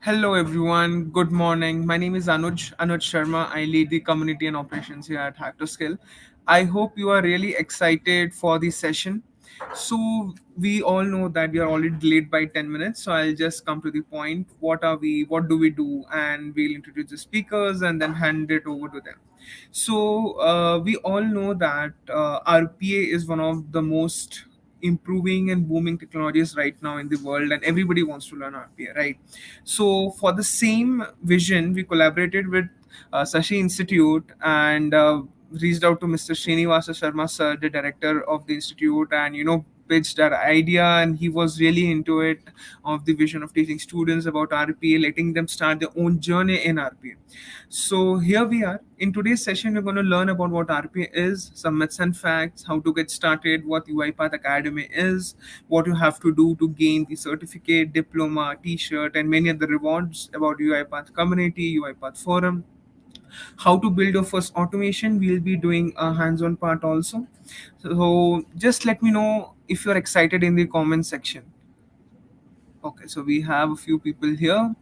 Hello everyone, good morning. My name is Anuj Sharma. I lead the community and operations here at Hack to Skill. I hope you are really excited for this session. So we all know that we are already delayed by 10 minutes. So I'll just come to the point. What are we? What do we do? And we'll introduce the speakers and then hand it over to them. So we all know that RPA is one of the most improving and booming technologies right now in the world, and everybody wants to learn RPA, right? So for the same vision, we collaborated with Sashi Institute and reached out to Mr. Srinivasa Sharma sir, the director of the institute, and pitched our idea, and he was really into it, of the vision of teaching students about RPA, letting them start their own journey in RPA. So here we are. In today's session, we're going to learn about what RPA is, some myths and facts, how to get started, what Uipath Academy is, what you have to do to gain the certificate, diploma, T-shirt, and many other rewards about Uipath community, Uipath forum, how to build your first automation. We'll be doing a hands-on part also. So just let me know if you're excited in the comment section. Okay, so we have a few people here.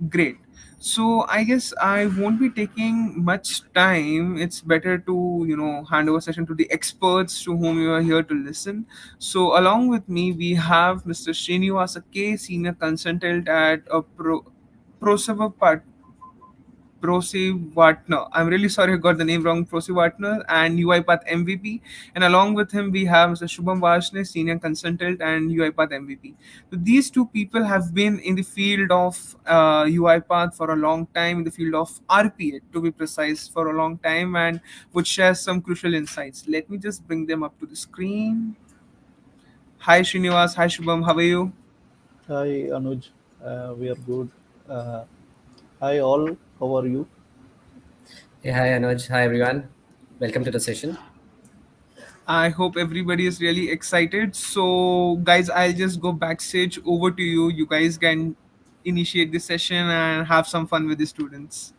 Great. So I guess I won't be taking much time. It's better to, hand over session to the experts to whom you are here to listen. So along with me, we have Mr. Srinivasa K, Senior Consultant at a ProServer Prosivatner. I'm really sorry I got the name wrong. Prosivatner and UiPath MVP. And along with him, we have Mr. Shubham Varshney, Senior Consultant and UiPath MVP. So these two people have been in the field of UiPath for a long time, in the field of RPA, to be precise, for a long time, and would share some crucial insights. Let me just bring them up to the screen. Hi, Srinivas. Hi, Shubham. How are you? Hi Anuj, we are good. Uh, Hi all, how are you? Hey, hi Anuj. Hi everyone. Welcome to the session. I hope everybody is really excited. So, guys, I'll just go backstage over to you. You guys can initiate the session and have some fun with the students.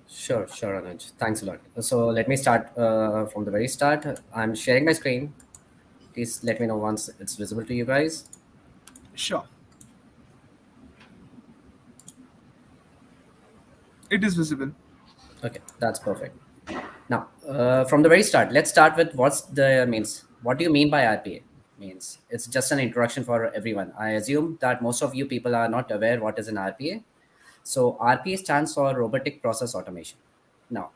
Sure, Anuj. Thanks a lot. So let me start from the very start. I'm sharing my screen. Please let me know once it's visible to you guys. Sure, it is visible. Okay, that's perfect. Now, from the very start, let's start with what's the means. What do you mean by RPA? Means it's just an introduction for everyone. I assume that most of you people are not aware what is an RPA. So RPA stands for Robotic Process Automation. Now,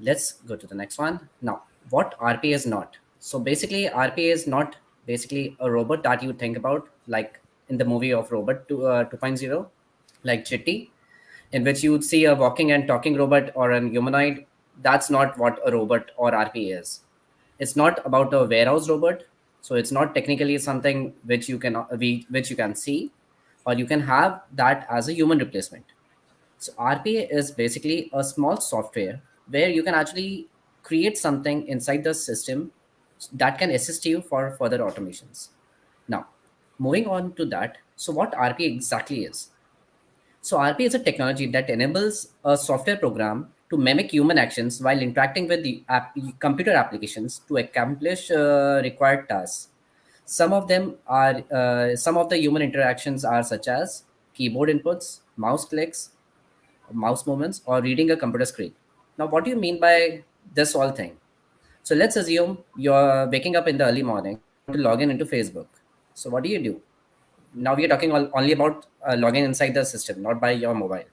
let's go to the next one. Now, what RPA is not. So basically, RPA is not basically a robot that you think about, like in the movie of Robot 2.0, like Chitty, in which you would see a walking and talking robot or an humanoid. That's not what a robot or RPA is. It's not about a warehouse robot. So it's not technically something which you can which you can see, or you can have that as a human replacement. So RPA is basically a small software where you can actually create something inside the system that can assist you for further automations. Now, moving on to that, so what RPA exactly is? So RPA is a technology that enables a software program to mimic human actions while interacting with the computer applications to accomplish required tasks. Some of the human interactions are such as keyboard inputs, mouse clicks, mouse movements, or reading a computer screen. Now, what do you mean by this all thing? So let's assume you're waking up in the early morning and you want to log in into Facebook. So what do you do? Now we are talking only about logging inside the system, not by your mobile.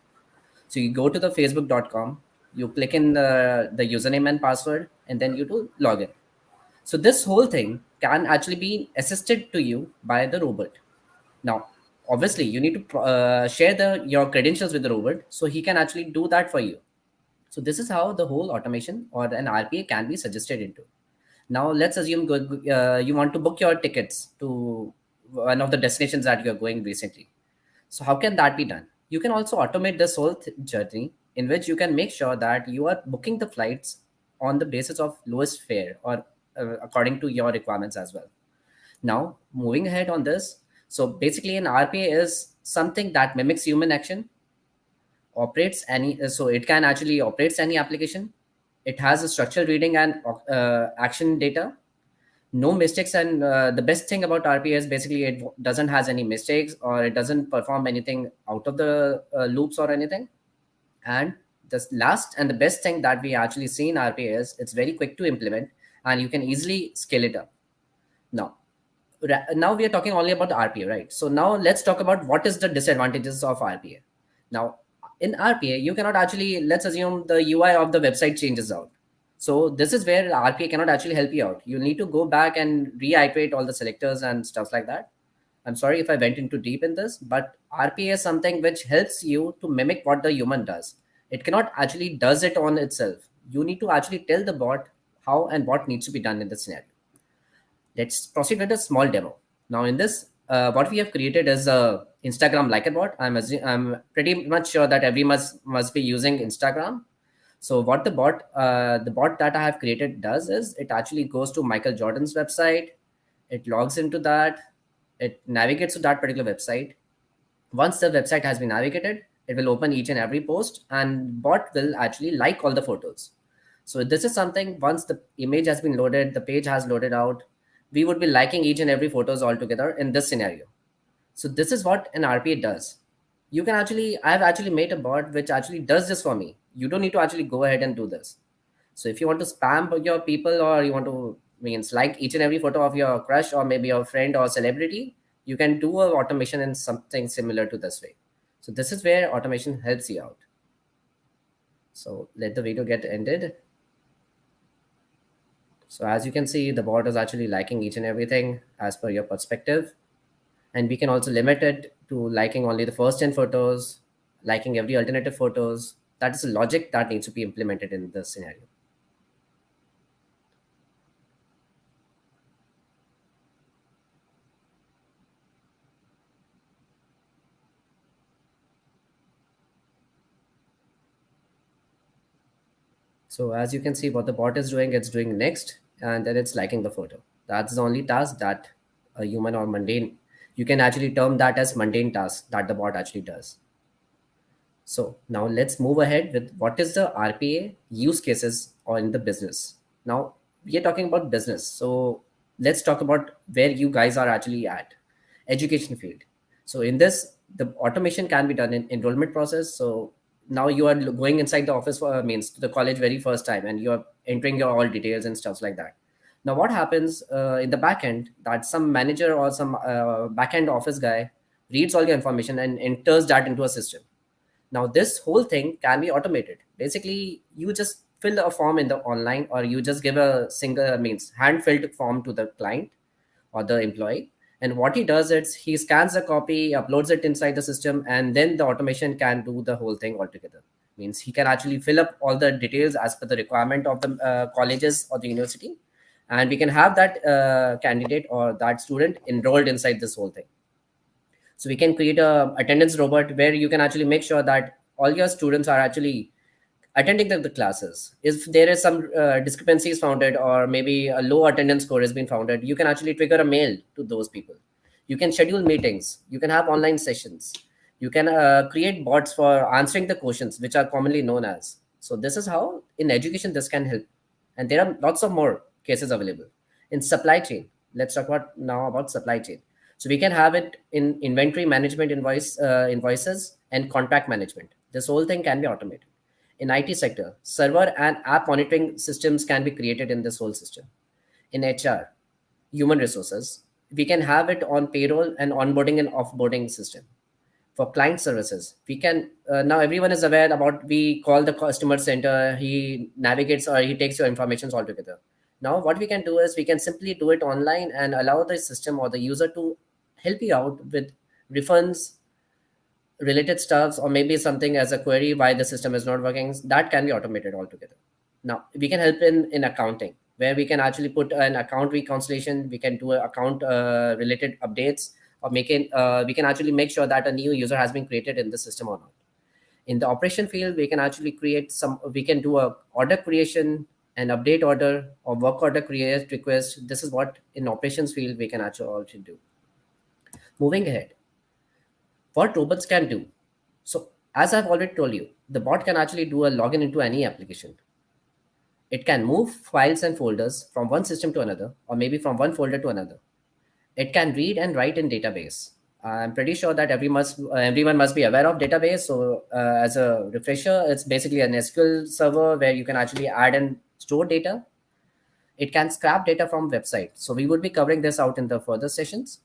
So you go to the facebook.com, you click in the username and password, and then you do login. So this whole thing can actually be assisted to you by the robot. Now, obviously, you need to share your credentials with the robot so he can actually do that for you. So this is how the whole automation or an RPA can be suggested into. Now let's assume you want to book your tickets to one of the destinations that you're going recently. So how can that be done? You can also automate this whole journey in which you can make sure that you are booking the flights on the basis of lowest fare or according to your requirements as well. Now, moving ahead on this, so basically an RPA is something that mimics human action, operates any, so it can actually operates any application. It has a structural reading and action data. no mistakes, and the best thing about RPA is basically it doesn't has any mistakes, or it doesn't perform anything out of the loops or anything. And the last and the best thing that we actually see in RPA is it's very quick to implement, and you can easily scale it up. Now, now we are talking only about the RPA, right? So now let's talk about what is the disadvantages of RPA. Now, in RPA, you cannot actually, let's assume the UI of the website changes out. So this is where RPA cannot actually help you out. You need to go back and reiterate all the selectors and stuff like that. I'm sorry if I went into deep in this, but RPA is something which helps you to mimic what the human does. It cannot actually does it on itself. You need to actually tell the bot how and what needs to be done in the scenario. Let's proceed with a small demo. Now in this, what we have created is a Instagram like a bot. I'm pretty much sure that every must be using Instagram. So what the bot that I have created does is it actually goes to Michael Jordan's website. It logs into that. It navigates to that particular website. Once the website has been navigated, it will open each and every post, and bot will actually like all the photos. So this is something, once the image has been loaded, the page has loaded out, we would be liking each and every photos all together in this scenario. So this is what an RPA does. You can actually, I have actually made a bot which actually does this for me. You don't need to actually go ahead and do this. So if you want to spam your people, or you want to means like each and every photo of your crush or maybe your friend or celebrity, you can do a automation in something similar to this way. So this is where automation helps you out. So let the video get ended. So as you can see, the bot is actually liking each and everything as per your perspective. And we can also limit it to liking only the first 10 photos, liking every alternative photos. That is a logic that needs to be implemented in this scenario. So as you can see, what the bot is doing, it's doing next, and then it's liking the photo. That's the only task that a human or mundane, you can actually term that as mundane task that the bot actually does. So now let's move ahead with what is the RPA use cases or in the business. Now we are talking about business. So let's talk about where you guys are actually at. Education field. So in this, the automation can be done in enrollment process. So now you are going inside the office for means the college very first time, and you are entering your all details and stuff like that. Now what happens in the back end, that some manager or some back end office guy reads all your information and enters that into a system. Now this whole thing can be automated. Basically, you just fill a form in the online, or you just give a single means hand filled form to the client or the employee. And what he does is he scans the copy, uploads it inside the system, and then the automation can do the whole thing altogether. Means he can actually fill up all the details as per the requirement of the colleges or the university, and we can have that candidate or that student enrolled inside this whole thing. So we can create a attendance robot where you can actually make sure that all your students are actually attending the classes. If there is some discrepancies founded, or maybe a low attendance score has been founded, you can actually trigger a mail to those people. You can schedule meetings. You can have online sessions. You can create bots for answering the questions, which are commonly known as. So this is how in education this can help. And there are lots of more cases available. In supply chain, let's talk about now about supply chain. So we can have it in inventory management, invoices, and contract management. This whole thing can be automated. In IT sector, server and app monitoring systems can be created in this whole system. In HR, human resources, we can have it on payroll and onboarding and offboarding system. For client services, we can now everyone is aware about, we call the customer center, he navigates or he takes your information altogether. Now what we can do is we can simply do it online and allow the system or the user to help you out with refunds, related stuffs, or maybe something as a query why the system is not working. That can be automated altogether. Now we can help in accounting, where we can actually put an account reconciliation. We can do account related updates, or we can actually make sure that a new user has been created in the system or not. In the operation field, we can actually we can do a order creation, an update order, or work order create request. This is what in operations field we can actually also do. Moving ahead, what robots can do. So as I've already told you, the bot can actually do a login into any application. It can move files and folders from one system to another, or maybe from one folder to another. It can read and write in database. I'm pretty sure that everyone must be aware of database. So as a refresher, it's basically an SQL server where you can actually add and store data. It can scrap data from website. So we would be covering this out in the further sessions.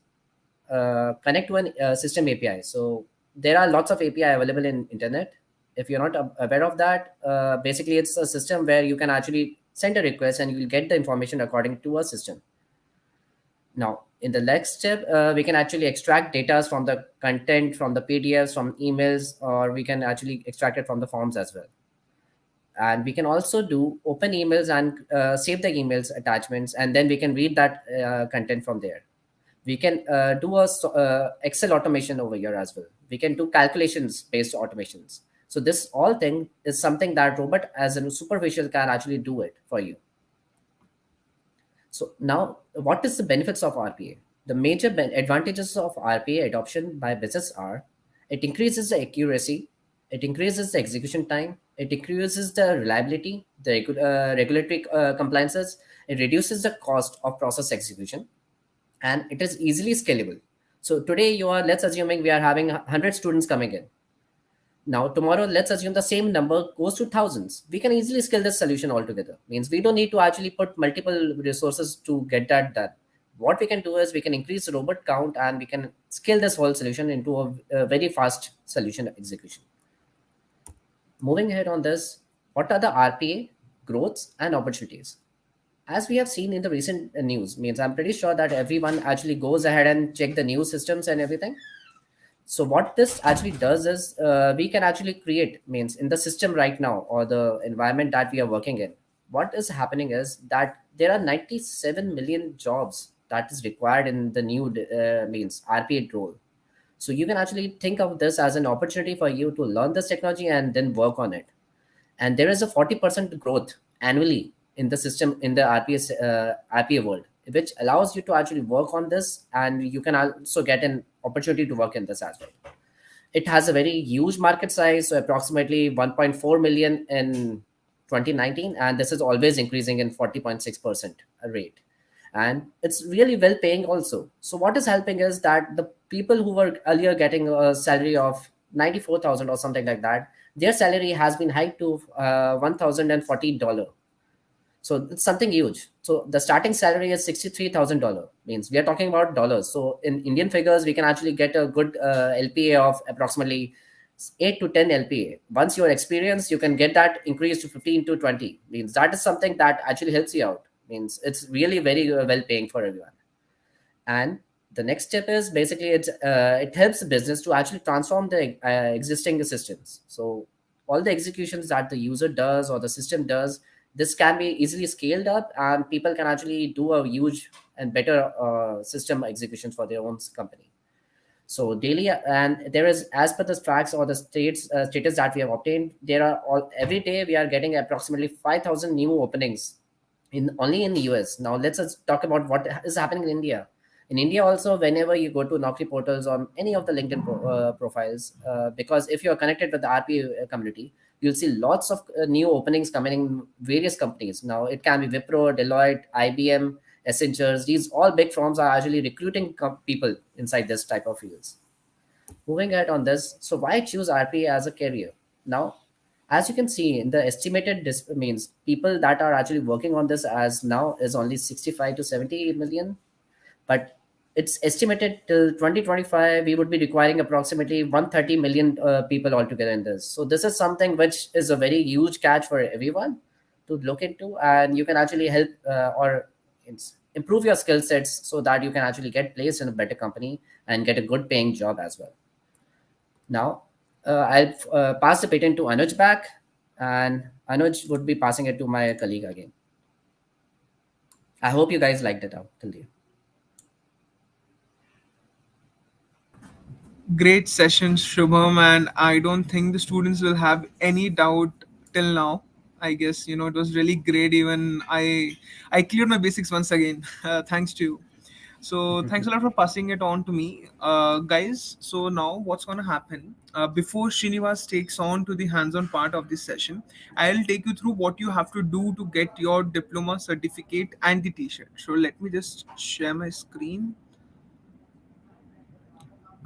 Connect to an system API. So there are lots of API available in internet. If you're not aware of that, basically it's a system where you can actually send a request and you will get the information according to a system. Now, in the next step, we can actually extract data from the content, from the PDFs, from emails, or we can actually extract it from the forms as well. And we can also do open emails and save the emails attachments, and then we can read that content from there. We can do a Excel automation over here as well. We can do calculations based automations. So this all thing is something that robot as a superficial can actually do it for you. So now, what is the benefits of RPA? The major advantages of RPA adoption by business are: it increases the accuracy, it increases the execution time, it increases the reliability, the regulatory compliances, it reduces the cost of process execution, and it is easily scalable. So today you are, let's assuming we are having 100 students coming in. Now tomorrow, let's assume the same number goes to thousands. We can easily scale this solution altogether. Means we don't need to actually put multiple resources to get that done. What we can do is we can increase the robot count and we can scale this whole solution into a very fast solution execution. Moving ahead on this, what are the RPA growths and opportunities? As we have seen in the recent news, means I'm pretty sure that everyone actually goes ahead and check the news systems and everything. So what this actually does is we can actually create, means in the system right now or the environment that we are working in, what is happening is that there are 97 million jobs that is required in the new means RPA role. So you can actually think of this as an opportunity for you to learn this technology and then work on it. And there is a 40% growth annually in the system in the RPA world, which allows you to actually work on this, and you can also get an opportunity to work in this as well. It has a very huge market size, so approximately 1.4 million in 2019, and this is always increasing in 40.6% rate. And it's really well paying also. So what is helping is that the people who were earlier getting a salary of 94,000 or something like that, their salary has been hiked to $1,040. So it's something huge. So the starting salary is $63,000. Means we are talking about dollars. So in Indian figures, we can actually get a good LPA of approximately 8 to 10 LPA. Once you're experienced, you can get that increased to 15 to 20. Means that is something that actually helps you out. Means it's really very well paying for everyone. And the next step is basically it helps the business to actually transform the existing systems. So all the executions that the user does or the system does, this can be easily scaled up, and people can actually do a huge and better system execution for their own company. So daily, and there is, as per the facts or the status that we have obtained, there are all every day we are getting approximately 5,000 new openings in only in the US. Now let's just talk about what is happening in India. In India also, whenever you go to Naukri portals or any of the LinkedIn profiles, because if you are connected with the RPA community, you'll see lots of new openings coming in various companies. Now it can be Wipro, Deloitte, IBM, Accenture. These all big firms are actually recruiting people inside this type of fields. Moving ahead on this, so why choose RPA as a career? Now, as you can see in the estimated means people that are actually working on this as now is only 65 to 70 million, but it's estimated till 2025 we would be requiring approximately 130 million people altogether in this. So this is something which is a very huge catch for everyone to look into, and you can actually help or improve your skill sets so that you can actually get placed in a better company and get a good paying job as well. Now I'll pass the patent to Anuj back, and Anuj would be passing it to my colleague again. I hope you guys liked it out till here. Great sessions, Shubham, and I don't think the students will have any doubt till now. I guess it was really great. Even I cleared my basics once again. Thanks to you. So thanks a lot for passing it on to me, guys. So now what's going to happen? Before Srinivas takes on to the hands-on part of this session, I'll take you through what you have to do to get your diploma certificate and the T-shirt. So let me just share my screen.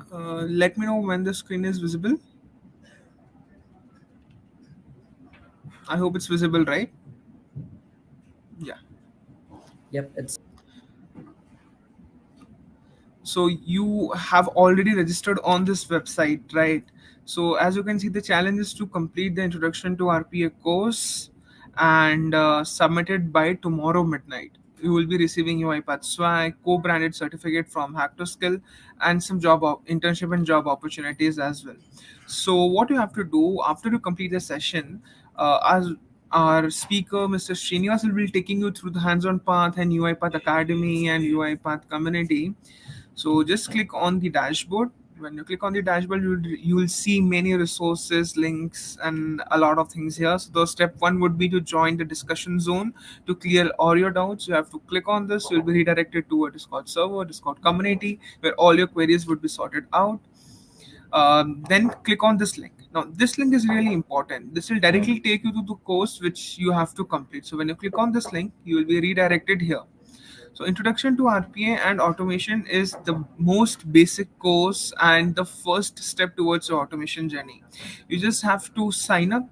Let me know when the screen is visible. I hope it's visible, right? Yeah. Yep, it's So you have already registered on this website, right? So as you can see, the challenge is to complete the introduction to RPA course and submit it by tomorrow midnight. You will be receiving your Uipath swag, co-branded certificate from Hack to Skill, and some internship and job opportunities as well. So what you have to do after you complete the session, as our speaker, Mr. Srinivas, will be taking you through the hands-on path and UiPath Academy and UiPath community. So just click on the dashboard. When you click on the dashboard, you will see many resources, links, and a lot of things here. So the step one would be to join the discussion zone to clear all your doubts. You have to click on this. You'll be redirected to a Discord server, Discord community, where all your queries would be sorted out. Then click on this link. Now, this link is really important. This will directly take you to the course which you have to complete. So when you click on this link, you will be redirected here. So, Introduction to RPA and Automation is the most basic course and the first step towards your automation journey. You just have to sign up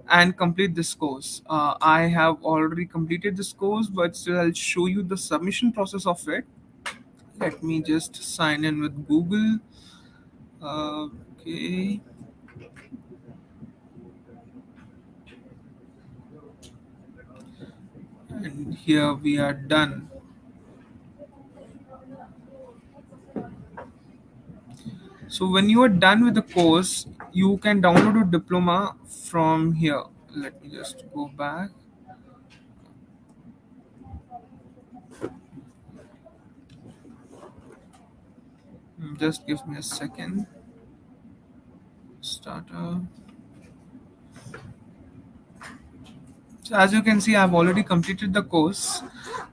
and complete this course. I have already completed this course, but still, I'll show you the submission process of it. Let me just sign in with Google. Okay, and here we are done. So when you are done with the course, you can download a diploma from here. Let me just go back. Just give me a second. Starter. So as you can see, I've already completed the course.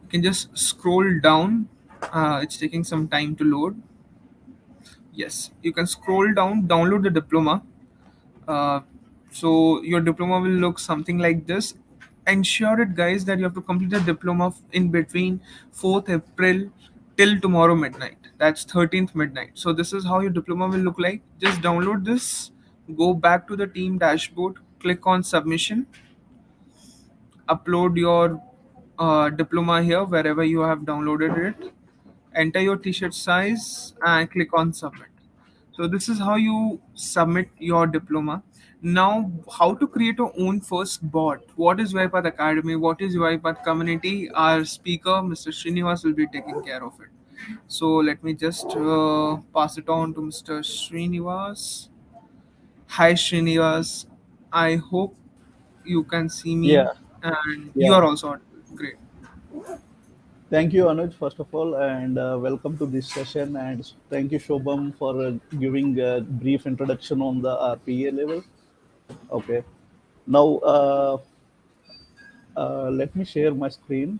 You can just scroll down. It's taking some time to load. Yes, you can scroll down, download the diploma. Uh, so your diploma will look something like this. Ensure it, guys, that you have to complete the diploma in between 4th April till tomorrow midnight. That's 13th midnight. So this is how your diploma will look like. Just download this, go back to the team dashboard, click on submission, upload your diploma here wherever you have downloaded it, enter your t-shirt size and click on submit. So this is how you submit your diploma. Now, how to create your own first bot? What is Uipath Academy? What is Uipath Community? Our speaker, Mr. Srinivas, will be taking care of it. So let me just pass it on to Mr. Srinivas. Hi, Srinivas. I hope you can see me Yeah, and you yeah. are also audible. Great. Thank you, Anuj, first of all, and welcome to this session. And thank you, Shobham, for giving a brief introduction on the RPA level. Okay. Now, let me share my screen.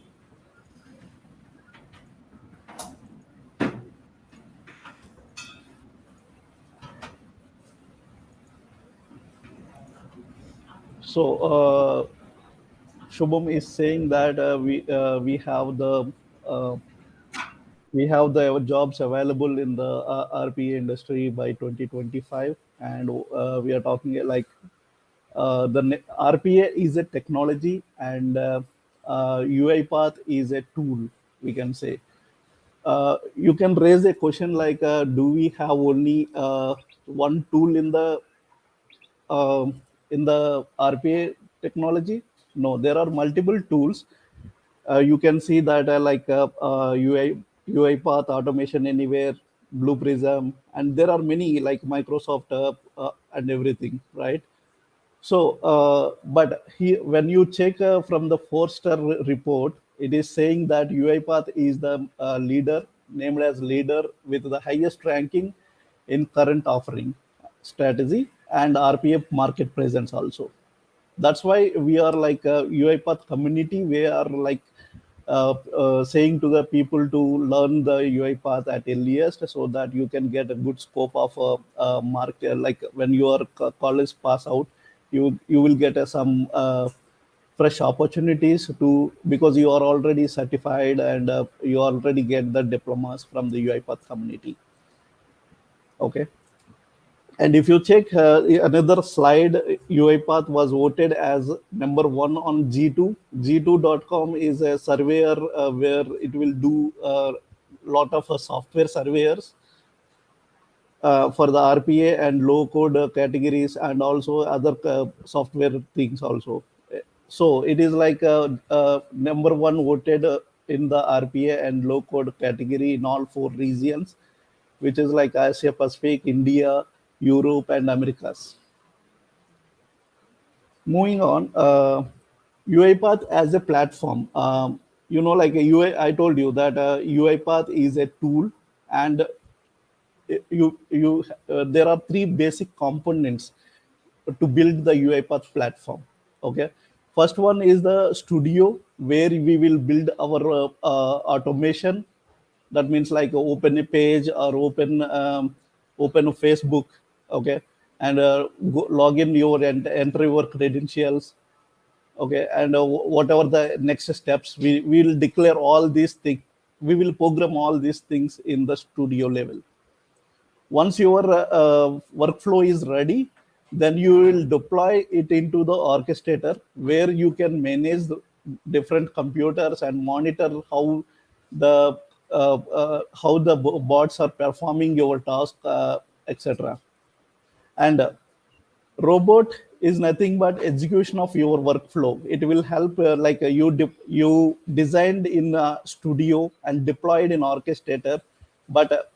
So, Shubham is saying that uh, we have the jobs available in the RPA industry by 2025, and we are talking like RPA is a technology, and UiPath is a tool. We can say you can raise a question like, do we have only one tool in the RPA technology? No, there are multiple tools. You can see that UiPath Automation Anywhere, Blue Prism, and there are many like Microsoft and everything, right? So, but when you check from the four-star report, it is saying that UiPath is the leader, named as leader with the highest ranking in current offering strategy and RPA market presence also. That's why we are like a UiPath community. We are like saying to the people to learn the UiPath at earliest so that you can get a good scope of mark. Like when you are college pass out, you will get some fresh opportunities to, because you are already certified and you already get the diplomas from the UiPath community. Okay. And if you check another slide, UiPath was voted as number one on G2. G2.com is a surveyor where it will do a lot of software surveyors for the RPA and low code categories, and also other software things also. So it is like number one voted in the RPA and low code category in all four regions, which is like Asia Pacific, India, Europe, and Americas. Moving on, UiPath as a platform. Like a I told you that UiPath is a tool, and there are three basic components to build the UiPath platform. Okay, first one is the studio, where we will build our automation. That means like open a page or open a Facebook. Okay, and log in your and enter your credentials. Okay, and whatever the next steps, we will declare all these things. We will program all these things in the studio level. Once your workflow is ready, then you will deploy it into the orchestrator, where you can manage the different computers and monitor the how the bots are performing your task, etc. And robot is nothing but execution of your workflow. It will help like you designed in studio and deployed in orchestrator, but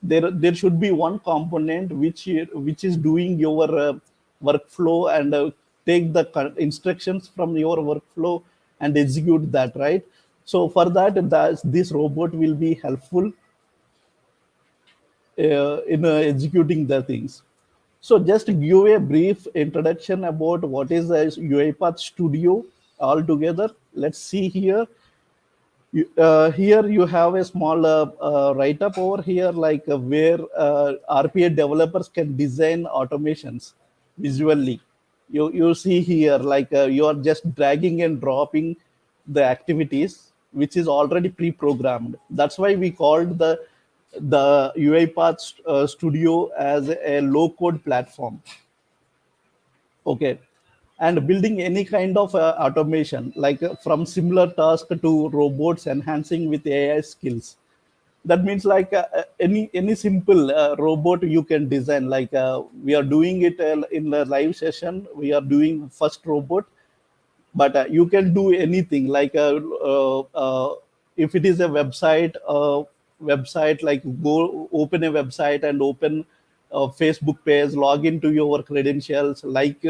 there should be one component which is doing your workflow and take the instructions from your workflow and execute that, right? So for that, this robot will be helpful in executing the things. So just give a brief introduction about what is the UiPath Studio altogether. Let's see here. Here you have a small write-up over here, like where RPA developers can design automations visually. You see here, like you are just dragging and dropping the activities, which is already pre-programmed. That's why we called the UiPath Studio as a low-code platform. Okay, and building any kind of automation, like from similar task to robots enhancing with AI skills. That means like any simple robot you can design. Like we are doing it in the live session. We are doing first robot, but you can do anything like if it is a website, like go open a website and open a Facebook page, log into your credentials, like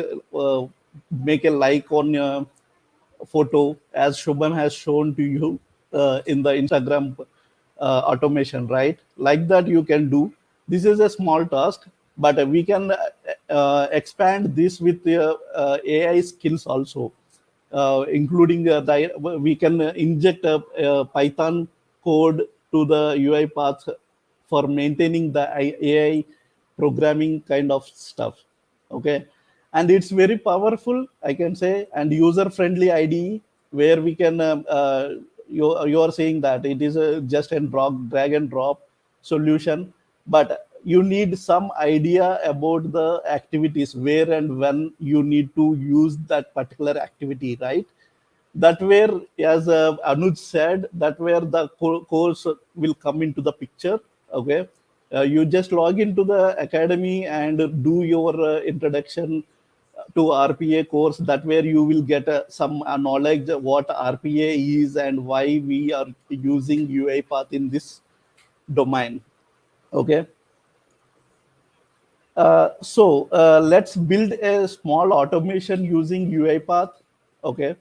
make a like on photo, as Shubham has shown to you in the Instagram automation, right? Like that you can do. This is a small task, but we can expand this with AI skills also, including we can inject a Python code to the UiPath for maintaining the AI programming kind of stuff. Okay, and it's very powerful, I can say, and user friendly IDE, where we can you are saying that it is a just and drag and drop solution, but you need some idea about the activities, where and when you need to use that particular activity, right? That where, as Anuj said, that where the course will come into the picture. Okay, you just log into the academy and do your introduction to RPA course. That where you will get some knowledge of what RPA is and why we are using UiPath in this domain. Okay, let's build a small automation using UiPath. Okay,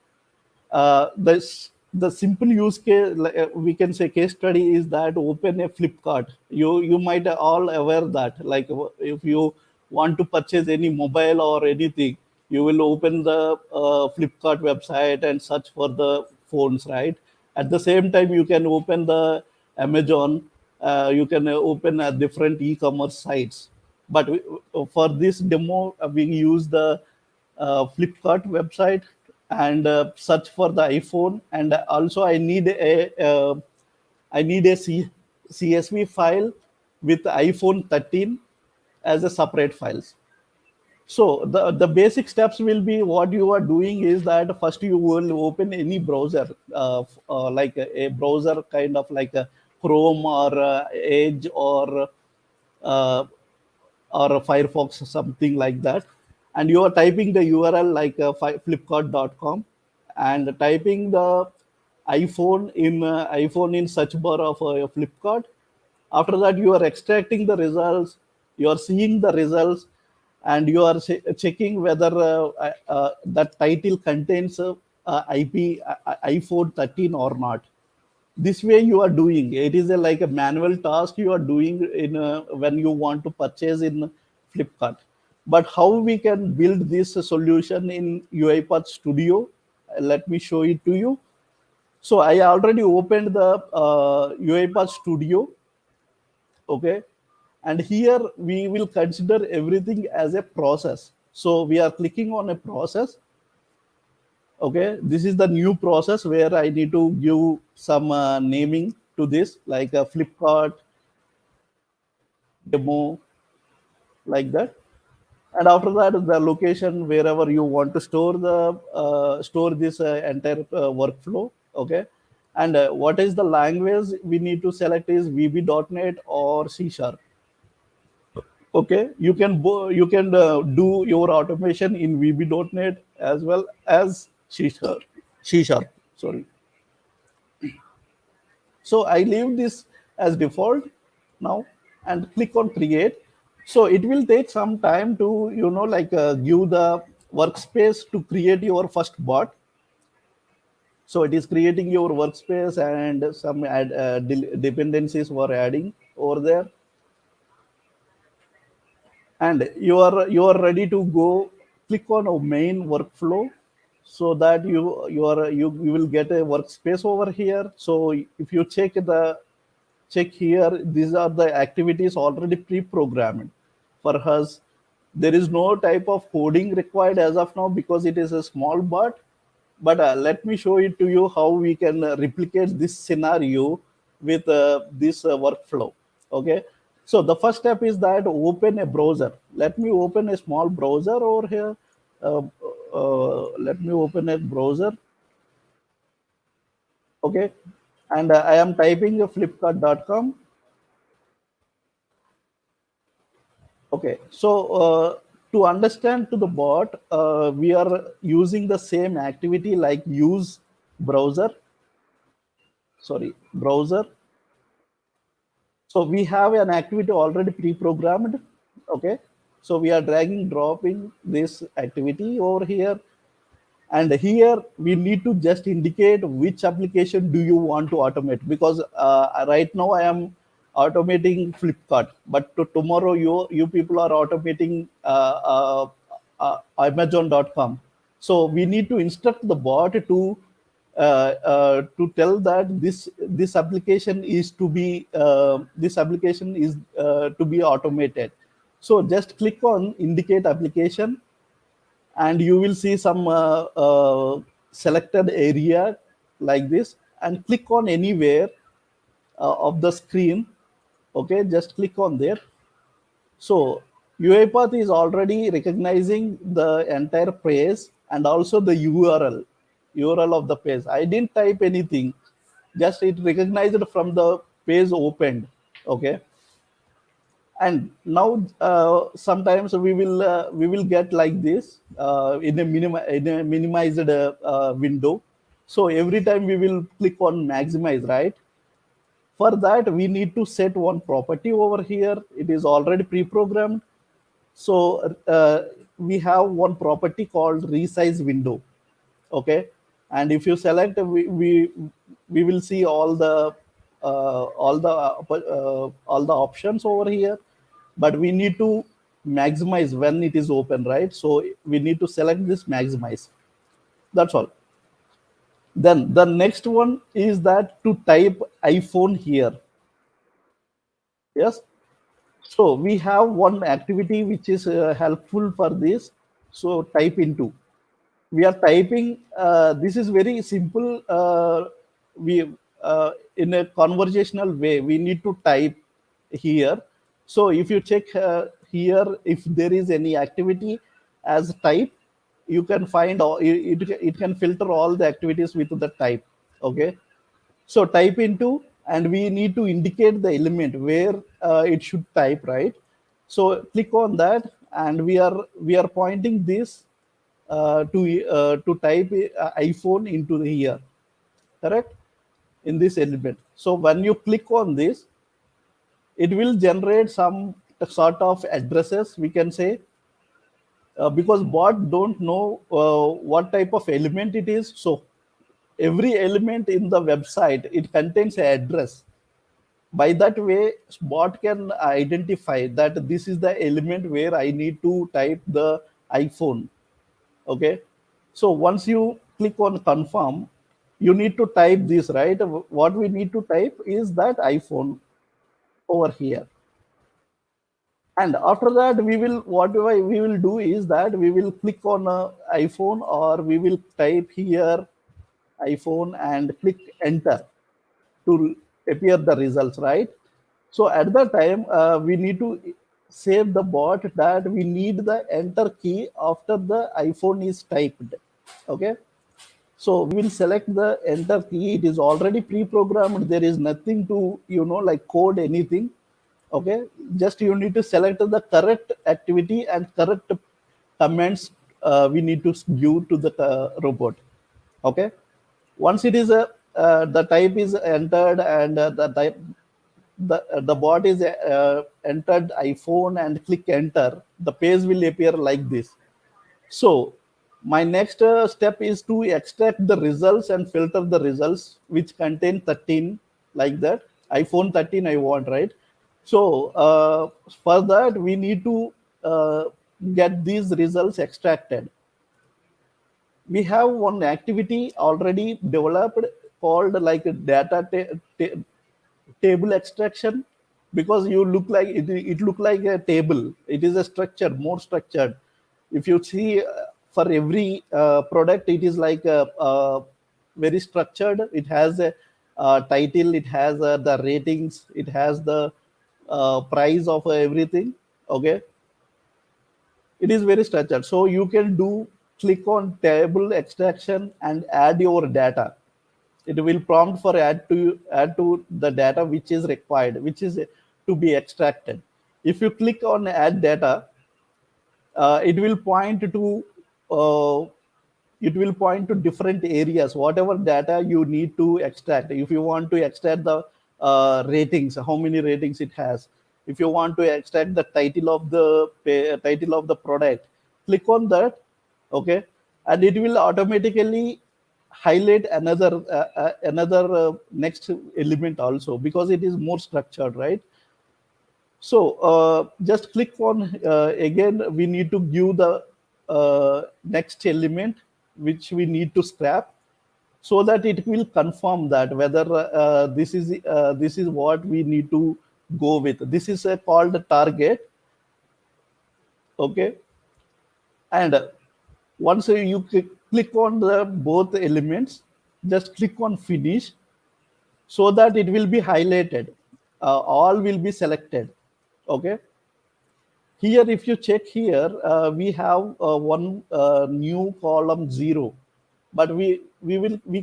the simple use case, like, we can say case study, is that open a Flipkart. You might all aware that, like if you want to purchase any mobile or anything, you will open the Flipkart website and search for the phones, right? At the same time, you can open the Amazon, you can open different e-commerce sites. But for this demo, we use the Flipkart website and search for the iPhone. And also, I need a CSV file with iPhone 13 as a separate files. So the basic steps will be, what you are doing is that first you will open any browser, like a browser kind of like a Chrome or Edge uh, or a Firefox or something like that, and you are typing the URL like flipkart.com and typing the iPhone in search bar of Flipkart. After that, you are extracting the results, you are seeing the results, and you are checking whether that title contains IP iPhone 13 or not. This way you are doing it is like a manual task you are doing in when you want to purchase in Flipkart. But how we can build this solution in Uipath Studio? Let me show it to you. So I already opened the Uipath Studio, okay, and here we will consider everything as a process. So we are clicking on a process. Okay, this is the new process where I need to give some naming to this, like a Flipkart demo, like that. And after that, the location wherever you want to store the store this entire workflow. Okay, and what is the language we need to select is VB.NET or C Sharp. Okay, you can do your automation in VB.NET as well as C Sharp. C Sharp. Sorry. So I leave this as default now and click on create. So it will take some time to, like give the workspace to create your first bot. So it is creating your workspace and some dependencies were adding over there. And you are ready to go. Click on a main workflow so that you will get a workspace over here. So if you check here, these are the activities already pre-programmed for us. There is no type of coding required as of now because it is a small bot. But let me show it to you how we can replicate this scenario with this workflow. Okay, so the first step is that open a browser. Let me open a small browser over here. Let me open a browser. Okay, and I am typing flipkart.com. Okay, so to understand to the bot, we are using the same activity like use browser. Sorry, browser. So we have an activity already pre-programmed. Okay, so we are dragging, dropping this activity over here, and here we need to just indicate which application do you want to automate, because right now I am automating Flipkart, but tomorrow you people are automating Amazon.com. So we need to instruct the bot to tell that this application is to be to be automated. So just click on indicate application, and you will see some selected area like this, and click on anywhere of the screen. Okay, just click on there. So UiPath is already recognizing the entire page and also the URL of the page. I didn't type anything, just it recognized from the page opened. Okay, and now sometimes we will get like this in a minimized window. So every time we will click on maximize, right? For that we need to set one property over here. It is already pre-programmed. So we have one property called resize window. Okay, and if you select, we will see all the options over here, but we need to maximize when it is open, right? So we need to select this maximize. That's all. Then the next one is that to type iPhone here. Yes. So we have one activity which is helpful for this. So type into. We are typing. This is very simple. We in a conversational way. We need to type here. So if you check here, if there is any activity as type, you can find it can filter all the activities with the type. Okay. So type into, and we need to indicate the element where it should type, right? So click on that, and we are pointing this to type iPhone into here, correct? In this element. So when you click on this, it will generate some sort of addresses, we can say, because bot don't know what type of element it is. So every element in the website, it contains an address. By that way, bot can identify that this is the element where I need to type the iPhone. Okay. So once you click on confirm, you need to type this, right? What we need to type is that iPhone over here. And after that, we will, whatever we will do is that we will click on iPhone, or we will type here iPhone and click enter to appear the results, right? So at that time, we need to save the bot that we need the enter key after the iPhone is typed. Okay. So we will select the enter key. It is already pre-programmed. There is nothing to, like code anything. Okay. Just you need to select the correct activity and correct comments we need to give to the robot. Okay. Once it is the type is entered, and the bot is entered iPhone and click enter, the page will appear like this. So my next step is to extract the results and filter the results which contain 13, like that. iPhone 13 I want, right? So for that we need to get these results extracted. We have one activity already developed called like table extraction, because you look like it look like a table. It is a structure, more structured. If you see for every product, it is like very structured. It has a title, it has the ratings, it has the price of everything. Okay. It is very structured. So you can do click on table extraction and add your data. It will prompt for add to the data which is required, which is to be extracted. If you click on add data, it will point to uh, different areas, whatever data you need to extract. If you want to extract the ratings, how many ratings it has. If you want to extract the title of the product, click on that. Okay. And it will automatically highlight another next element also, because it is more structured, right? So just click on again. We need to give the next element which we need to scrap, so that it will confirm that whether this is what we need to go with. This is called target. Okay. And once you click on the both elements, just click on finish, so that it will be highlighted. All will be selected. Okay. Here, if you check here, we have one new column 0, but we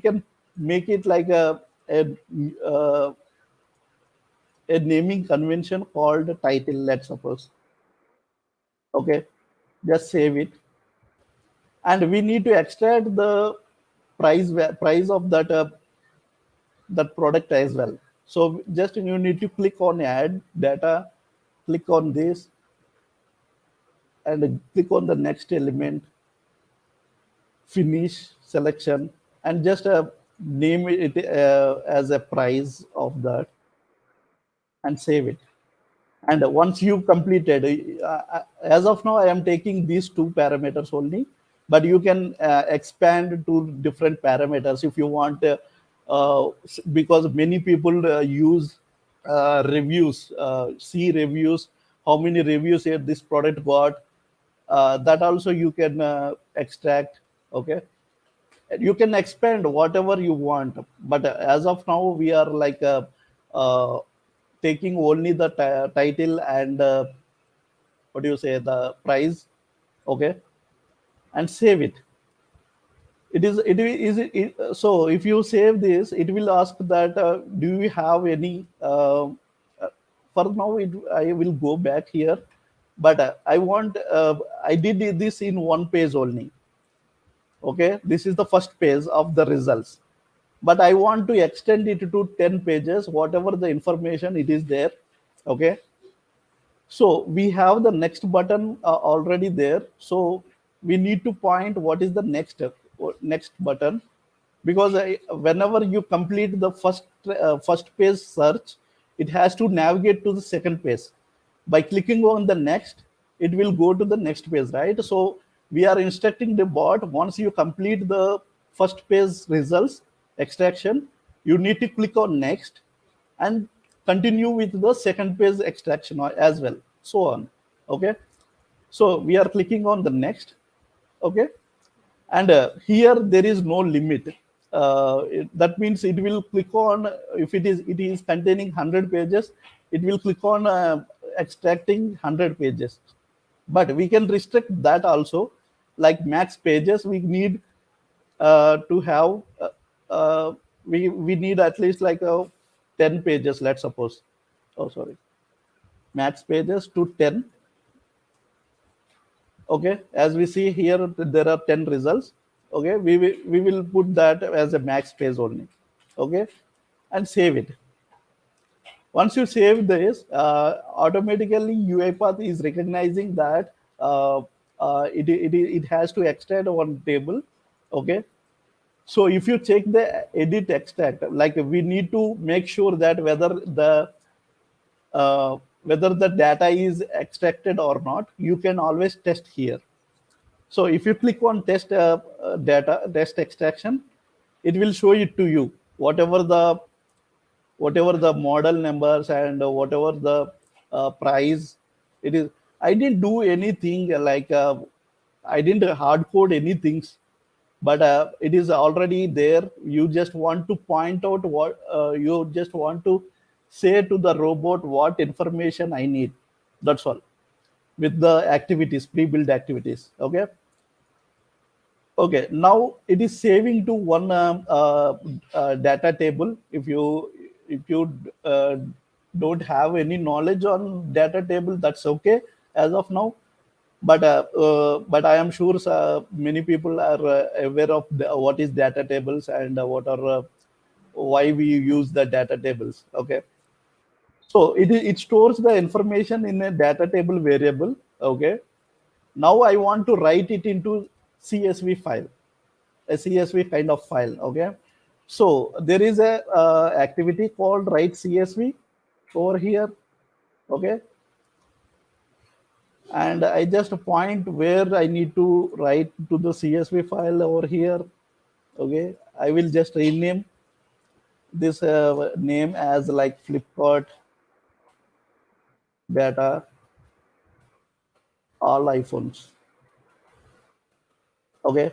can make it like uh, a naming convention called title. Let's suppose. Okay, just save it, and we need to extract the price of that product as well. So just you need to click on add data, click on this, and click on the next element, finish selection, and just name it as a price of that, and save it. And once you completed, as of now I am taking these two parameters only. but you can expand to different parameters if you want, because many people use reviews, see reviews, how many reviews here this product got. That also you can extract. Okay, you can expand whatever you want, but as of now we are like uh, taking only the title and what do you say, the price. Okay, and save it. So if you save this, it will ask that do you have any for now I will go back here, but I want I did this in one page only. Okay, this is the first page of the results, but I want to extend it to 10 pages, whatever the information it is there. Okay, so we have the next button already there. So we need to point what is the next button, because whenever you complete the first page search, it has to navigate to the second page. By clicking on the next, it will go to the next page, right? So we are instructing the bot, once you complete the first page results extraction, you need to click on next and continue with the second page extraction as well, so on. Okay, so we are clicking on the next. Okay, and here there is no limit. That means it will click on, if it is containing 100 pages, it will click on extracting 100 pages. But we can restrict that also, like max pages we need to have we need at least like 10 pages, let's suppose. Oh, sorry, max pages to 10. Okay, as we see here there are 10 results. Okay, we will put that as a max page only. Okay, and save it. Once you save this, automatically UiPath is recognizing that it has to extract one table. Okay, so if you check the edit extract, like we need to make sure that whether the data is extracted or not, you can always test here. So if you click on test extraction, it will show it to you, whatever the model numbers and whatever the price it is. I didn't do anything like I didn't hard code anything, but it is already there. You just want to point out what you just want to say to the robot what information I need. That's all, with the activities, pre-built activities. Okay. Okay, now it is saving to one data table. If you don't have any knowledge on data table, that's okay as of now. But I am sure many people are aware of what is data tables and what are why we use the data tables. Okay, so it stores the information in a data table variable. Okay, now I want to write it into CSV file, a CSV kind of file. Okay, so there is a activity called write CSV over here. Okay, and I just point where I need to write to the CSV file over here. Okay, I will just rename this name as like Flipkart data all iPhones. Okay,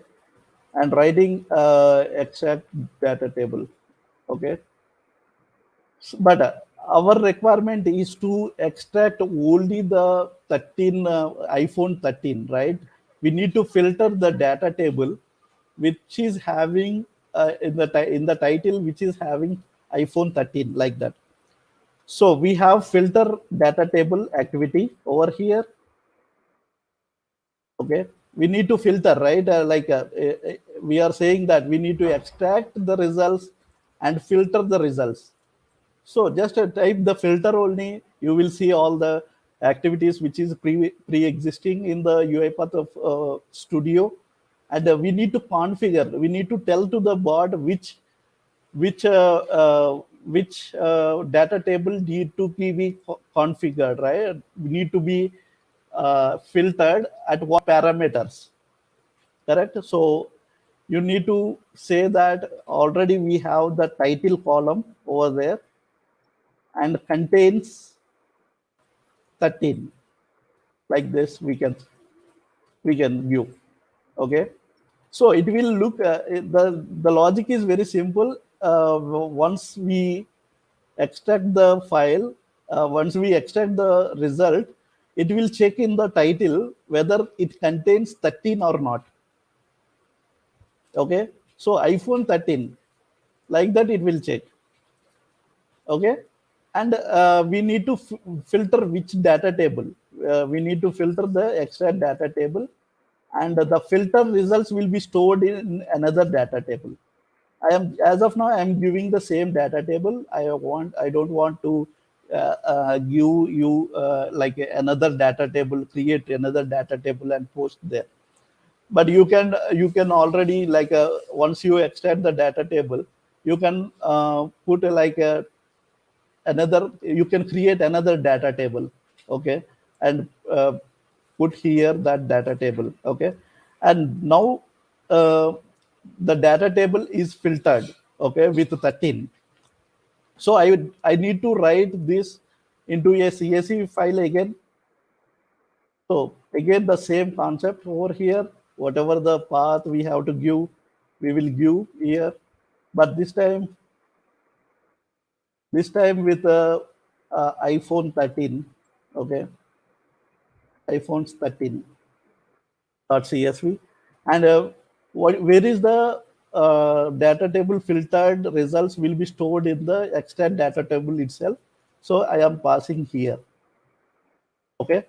and writing exact data table. Okay, but our requirement is to extract only the 13 iPhone 13, right? We need to filter the data table which is having in the title, which is having iPhone 13, like that. So we have filter data table activity over here. Okay, we need to filter, right? We are saying that we need to extract the results and filter the results. So just type the filter only. You will see all the activities which is pre-existing in the UiPath of Studio, and we need to configure. We need to tell to the bot which data table need to be configured, right? We need to be filtered at what parameters. correct? So you need to say that already we have the title column over there and contains 13, like this we can view. Okay, so it will look the logic is very simple. Once we extract the file, once we extract the result, it will check in the title whether it contains 13 or not. Okay, so iPhone 13, like that it will check. Okay, and we need to filter which data table. We need to filter the extra data table, and the filter results will be stored in another data table. I am, as of now, I am giving the same data table. I don't want to give you like another data table, create another data table and post there. But you can already like once you extract the data table, you can put like a another, you can create another data table. Okay, and put here that data table. Okay, and now uh, the data table is filtered, okay, with 13. So I need to write this into a CSV file again. So again the same concept over here, whatever the path we have to give, we will give here, but this time with iPhone 13. Okay, iPhones 13 .csv, and where is the data table filtered results will be stored in the extract data table itself. So I am passing here. Okay,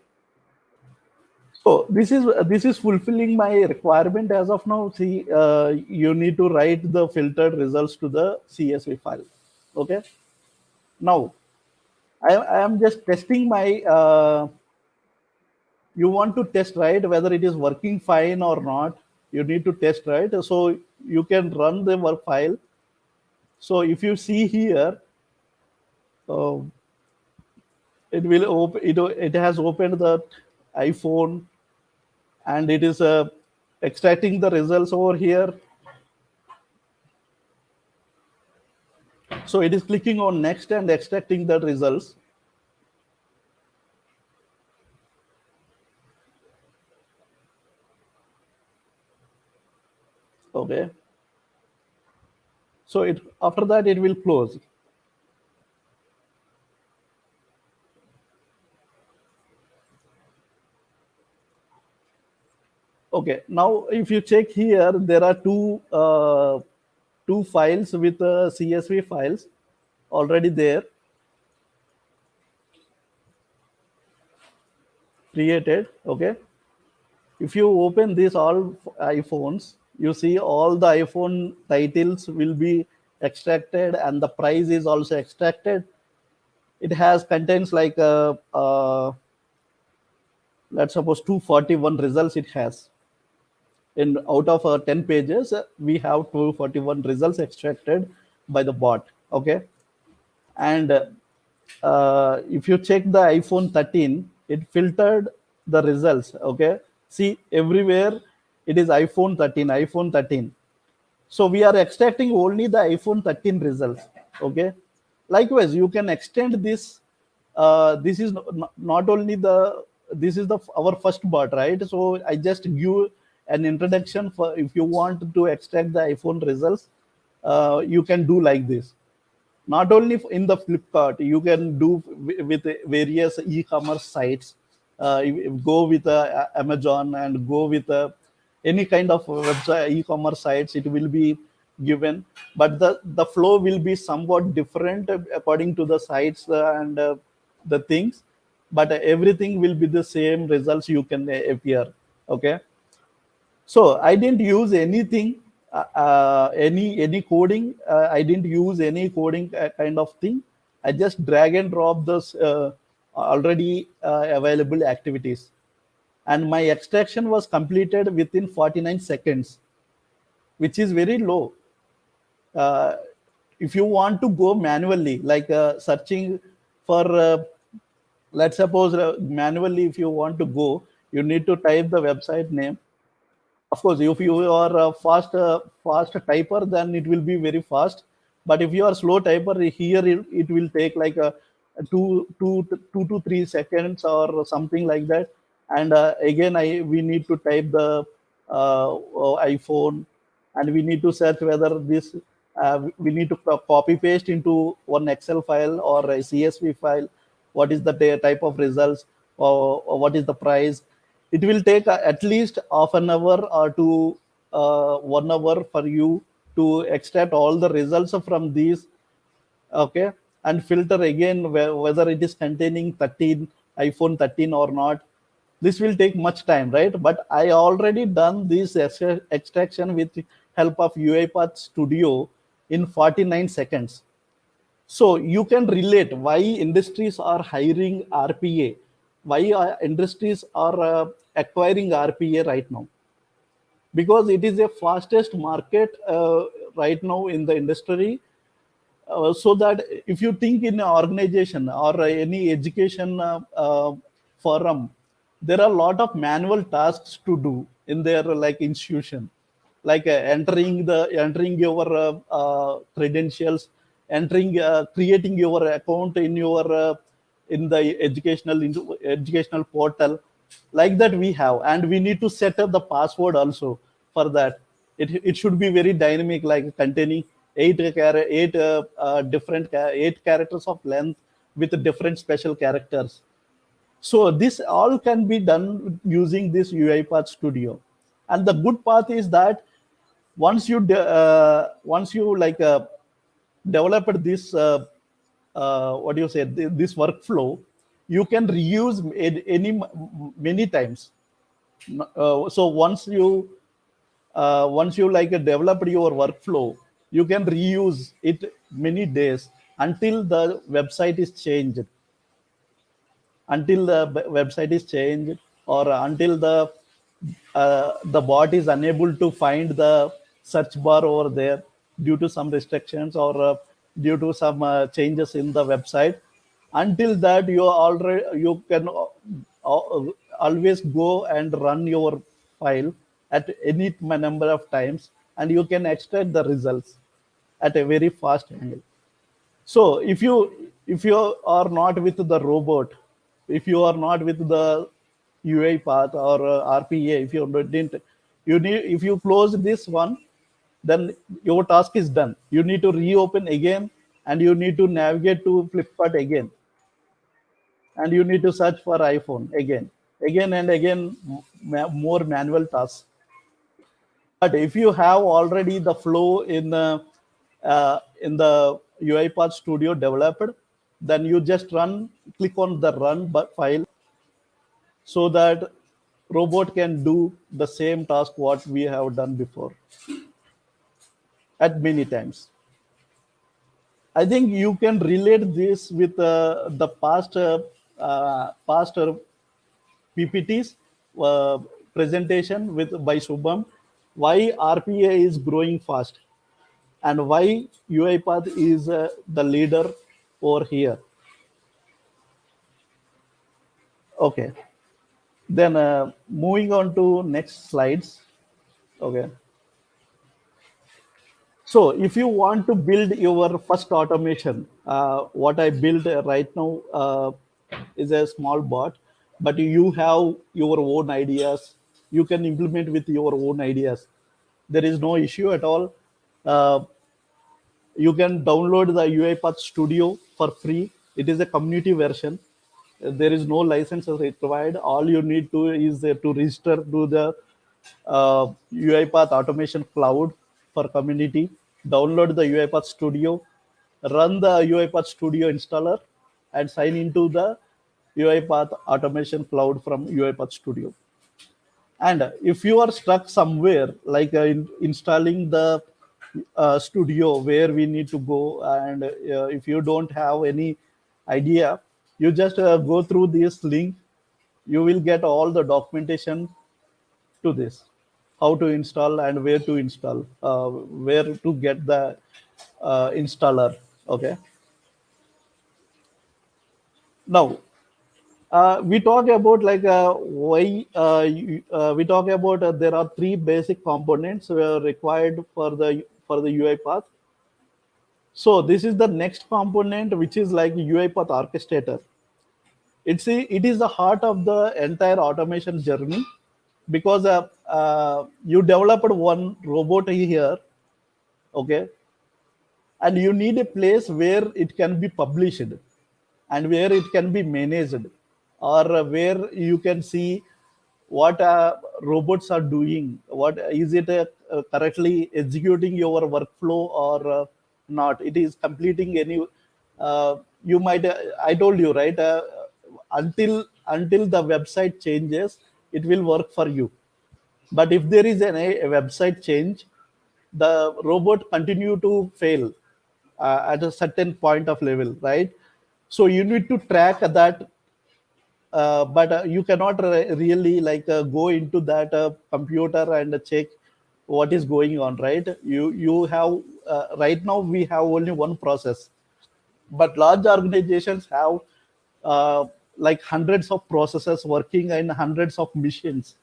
so this is fulfilling my requirement as of now. See, you need to write the filtered results to the CSV file. Okay, now I am just testing my you want to test, right, whether it is working fine or not. You need to test, right? So you can run the work file. So if you see here, uh, it will open, it has opened the iPhone, and it is extracting the results over here. So it is clicking on next and extracting the results. Okay, so it, after that it will close. Okay, now if you check here, there are two files with CSV files already there, created. Okay, if you open these all iPhones, you see all the iPhone titles will be extracted, and the price is also extracted. It has contains like let's suppose 241 results it has. In out of 10 pages, we have 241 results extracted by the bot. Okay, and if you check the iPhone 13, it filtered the results. Okay, see everywhere it is iPhone 13, iPhone 13. So we are extracting only the iPhone 13 results. Okay, likewise you can extend this. This is not only the, this is the our first bot, right? So I just give an introduction for, if you want to extract the iPhone results, you can do like this. Not only in the Flipkart, you can do with various e-commerce sites. Go with Amazon, and go with any kind of website e-commerce sites, it will be given, but the flow will be somewhat different according to the sites and the things, but everything will be the same results you can appear. Okay, so I didn't use anything, any coding. I didn't use any coding kind of thing. I just drag and drop those already available activities, and my extraction was completed within 49 seconds, which is very low. Uh, if you want to go manually, like searching for, let's suppose manually, if you want to go, you need to type the website name. Of course, if you are a fast typer, then it will be very fast. But if you are slow typer, here it will take like a 2 to 3 seconds or something like that. And again, I we need to type the iPhone, and we need to search whether this we need to copy paste into one Excel file or a CSV file. What is the type of results, or what is the price? It will take at least half an hour or to 1 hour for you to extract all the results from these, okay, and filter again whether it is containing 13 iPhone 13 or not. This will take much time, right? But I already done this extraction with help of Uipath Studio in 49 seconds. So you can relate why industries are hiring RPA, why industries are acquiring RPA right now, because it is the fastest market right now in the industry. So that if you think in an organization or any education forum, there are a lot of manual tasks to do in their like institution, like entering your credentials, entering creating your account in your in the educational portal, like that we have, and we need to set up the password also for that. It should be very dynamic, like containing eight characters of length with different special characters. So this all can be done using this UiPath Studio. And the good part is that once you like developed this what do you say, this workflow, you can reuse any many times. So once you like developed your workflow, you can reuse it many days until the website is changed, until the website is changed, or until the bot is unable to find the search bar over there due to some restrictions, or due to some changes in the website. Until that, you can always go and run your file at any number of times, and you can extract the results at a very fast angle. So if you are not with the robot, if you are not with the UiPath or RPA, if you didn't, you need, if you close this one, then your task is done. You need to reopen again, and you need to navigate to Flipkart again, and you need to search for iPhone again and again, more manual tasks. But if you have already the flow in the UiPath Studio developed, then you just click on the run file, so that robot can do the same task what we have done before at many times. I think you can relate this with the past PPTs presentation with by Shubham, why RPA is growing fast and why UiPath is the leader over here. Okay, then moving on to next slides. Okay, so if you want to build your first automation, what I built right now is a small bot, but you have your own ideas. You can implement with your own ideas. There is no issue at all. Uh, you can download the UiPath Studio for free. It is a community version. There is no license required. All you need to is to register to the Uipath Automation Cloud for community. Download the Uipath Studio, run the Uipath Studio installer, and sign into the Uipath Automation Cloud from Uipath Studio. And if you are stuck somewhere, like installing the studio where we need to go, and if you don't have any idea, you just go through this link. You will get all the documentation to this, how to install and where to install, where to get the installer. Okay. Now, We talk about like why we talk about there are three basic components required for the UiPath. So this is the next component, which is like UiPath Orchestrator. It is the heart of the entire automation journey, because you developed one robot here, okay, and you need a place where it can be published and where it can be managed, or where you can see what robots are doing, what is it correctly executing your workflow or not, it is completing any you might I told you, right, until the website changes, it will work for you. But if there is a website change, the robot continue to fail at a certain point of level, right? So you need to track that, but you cannot really like go into that computer and check what is going on, right? You have right now we have only one process, but large organizations have uh, like hundreds of processes working in hundreds of machines.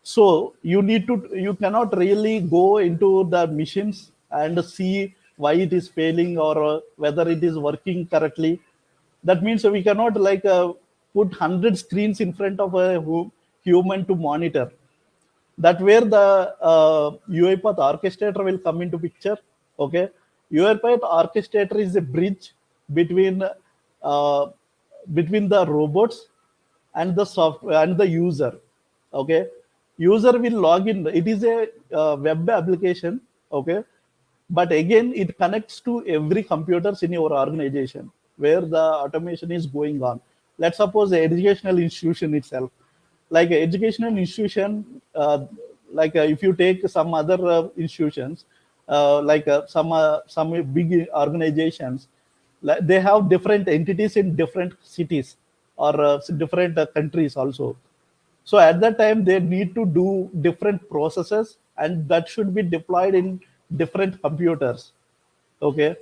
So you cannot really go into the machines and see why it is failing, or whether it is working correctly. That means we cannot like put 100 screens in front of a human to monitor. That where the UiPath orchestrator will come into picture. Okay, UiPath orchestrator is a bridge between uh, between the robots and the software and the user. Okay, user will log in. It is a web application. Okay, but again it connects to every computers in your organization where the automation is going on. Let's suppose the educational institution itself, like a educational institution, like if you take some other institutions, like some big organizations, like they have different entities in different cities, or different countries also. So at that time they need to do different processes, and that should be deployed in different computers. Okay,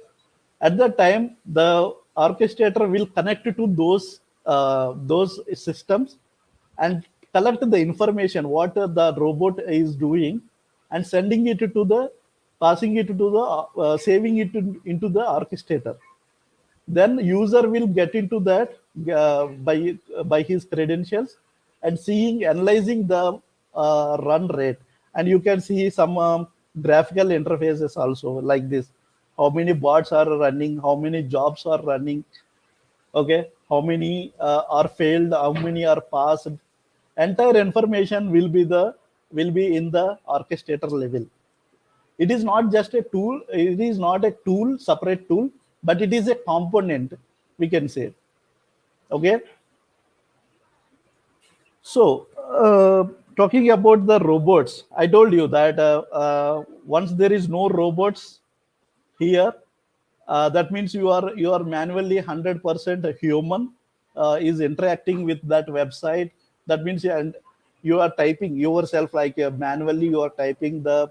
at that time the orchestrator will connect to those systems and collect the information what the robot is doing, and sending it to the passing it to the saving it into the orchestrator. Then user will get into that by his credentials, and seeing analyzing the run rate. And you can see some graphical interfaces also, like this: how many bots are running, how many jobs are running, okay, how many are failed, how many are passed. Entire information will be in the orchestrator level. It is not just a tool, it is not a tool, separate tool, but it is a component, we can say. Okay, so talking about the robots, I told you that once there is no robots here, that means you are manually 100% human is interacting with that website. That means and you are typing yourself, like manually you are typing the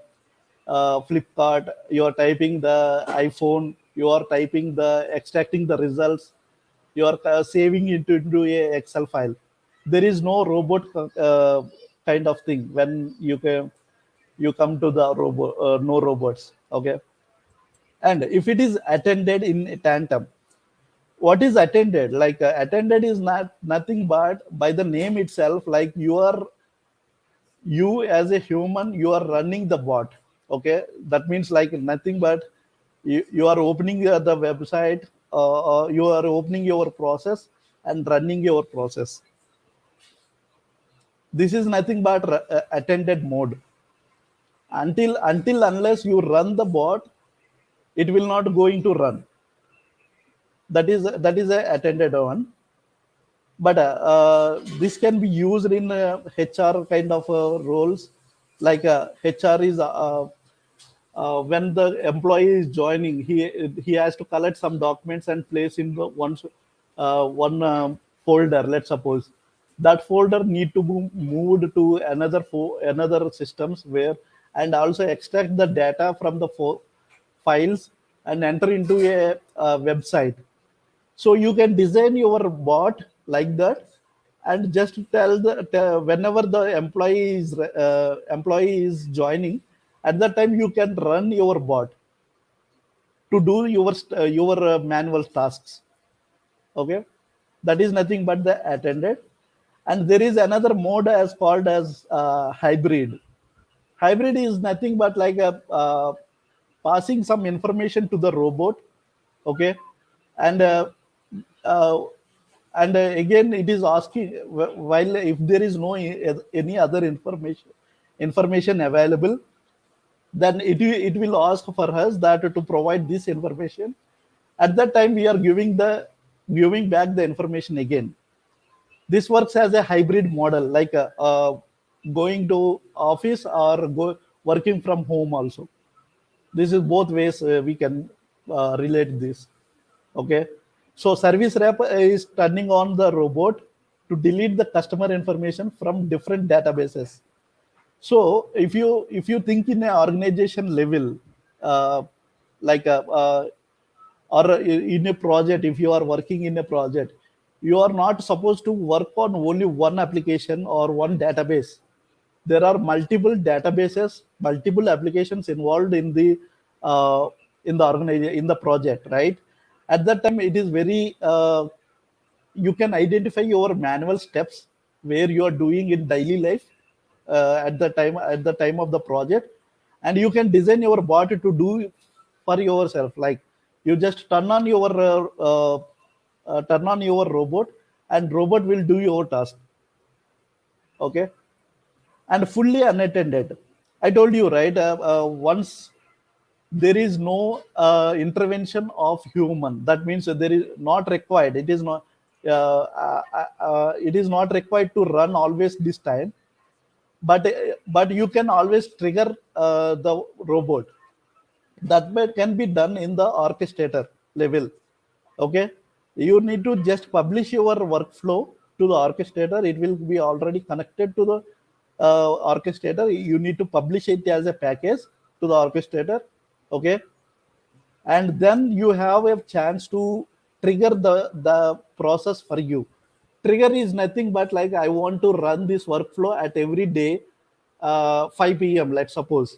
Flipkart, you are typing the iPhone, you are typing the extracting the results, you are saving it into a Excel file. There is no robot kind of thing when you come to the robot, no robots. Okay, and if it is attended in tandem, what is attended, like attended is not nothing but by the name itself, like you as a human, you are running the bot. Okay, that means like nothing but you are opening the website, you are opening your process and running your process. This is nothing but attended mode. Until unless you run the bot, it will not going to run. That is a attended one. But this can be used in HR kind of roles. Like HR is when the employee is joining, he has to collect some documents and place in the one folder. Let's suppose that folder need to be moved to another systems where, and also extract the data from the files and enter into a website. So you can design your bot like that, and just whenever the employee is joining, at that time you can run your bot to do your manual tasks. Okay, that is nothing but the attended. And there is another mode as called as hybrid. Hybrid is nothing but like a passing some information to the robot. Okay, and uh, again it is asking, while if there is no any other information available, then it will ask for us that to provide this information. At that time we are giving back the information again. This works as a hybrid model, like going to office or working from home also. This is both ways we can relate this. Okay, so service rep is turning on the robot to delete the customer information from different databases. So if you think in an organization level, uh, like or in a project, if you are working in a project, you are not supposed to work on only one application or one database. There are multiple databases, multiple applications involved uh, in the organization, in the project, right? At that time it is very you can identify your manual steps where you are doing in daily life at the time of the project, and you can design your bot to do for yourself. Like you just turn on your robot, and robot will do your task. Okay, and fully unattended. I told you, right? Once there is no intervention of human, that means that there is not required. It is not required to run always this time, but you can always trigger the robot. Can be done in the orchestrator level. Okay, you need to just publish your workflow to the orchestrator. It will be already connected to the orchestrator. You need to publish it as a package to the orchestrator. Okay, and then you have a chance to trigger the process for you. Trigger is nothing but like, I want to run this workflow at every day 5 p.m, let's suppose,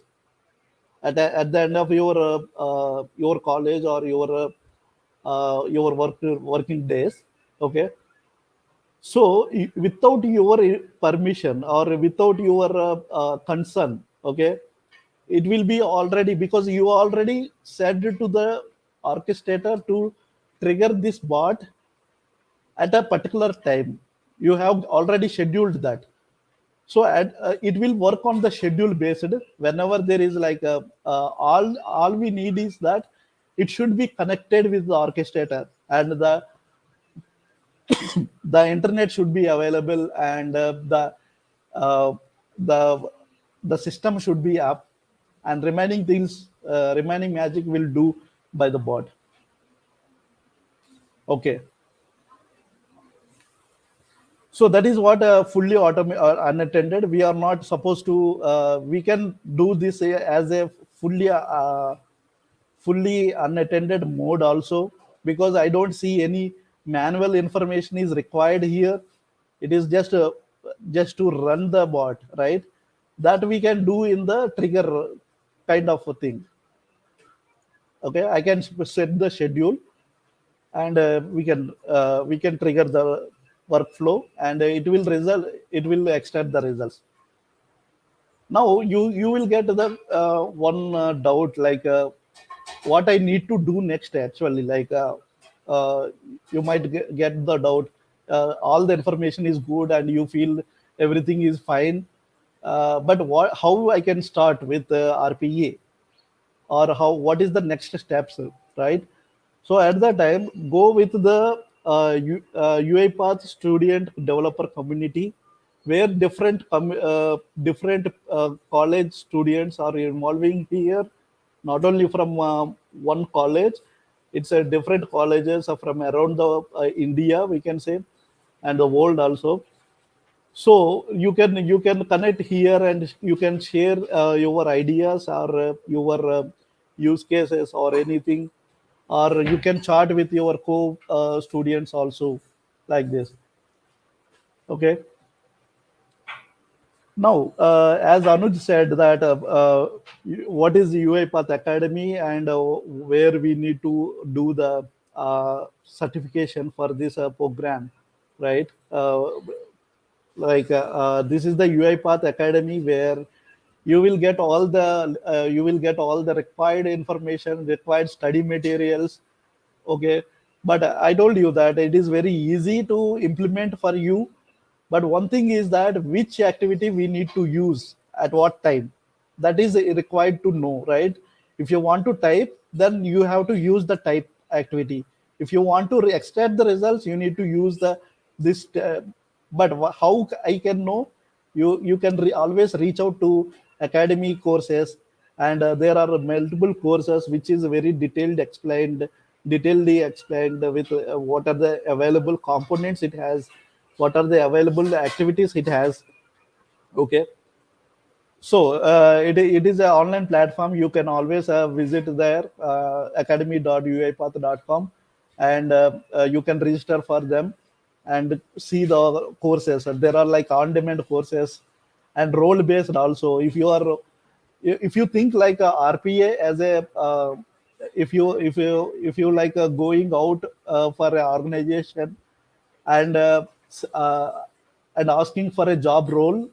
at the end of your college or your working days. Okay, so without your permission or without your consent, okay, it will be already, because you already said to the orchestrator to trigger this bot at a particular time. You have already scheduled that. So it will work on the schedule based. Whenever there is like all we need is that it should be connected with the orchestrator, and the internet should be available, and uh, the the system should be up, and remaining things, remaining magic will do by the bot. Okay, so that is what fully unattended. We are not supposed to we can do this as a fully unattended mode also, because I don't see any manual information is required here. It is just to run the bot, right? That we can do in the trigger kind of a thing. Okay, I can set the schedule, and we can trigger the workflow, and it will extract the results. Now you will get the one doubt, like what I need to do next, actually. Like uh, you might get the doubt, all the information is good and you feel everything is fine, but how I can start with RPA, or how, what is the next steps, right? So at that time, go with the Uipath student developer community, where different college students are involving here, not only from one college. It's a different colleges from around the India, we can say, and the world also. So you can connect here, and you can share your ideas, or your use cases or anything, or you can chat with your co students also, like this. Okay. Now, as Anuj said that what is the Uipath Academy and where we need to do the certification for this program, right? This is the UiPath Academy where you will get all the required information, required study materials. Okay, but I told you that it is very easy to implement for you, but one thing is that which activity we need to use at what time, that is required to know, right? If you want to type, then you have to use the type activity. If you want to extract the results, you need to use the this but how I can know? You can always reach out to academy courses, and there are multiple courses which is very detailedly explained with what are the available components it has, what are the available activities it has. Okay, so it is an online platform. You can always visit there, academy.uipath.com, and you can register for them and see the courses. There are like on-demand courses and role-based also. If you think like a RPA as a if you like going out for an organization and and asking for a job role,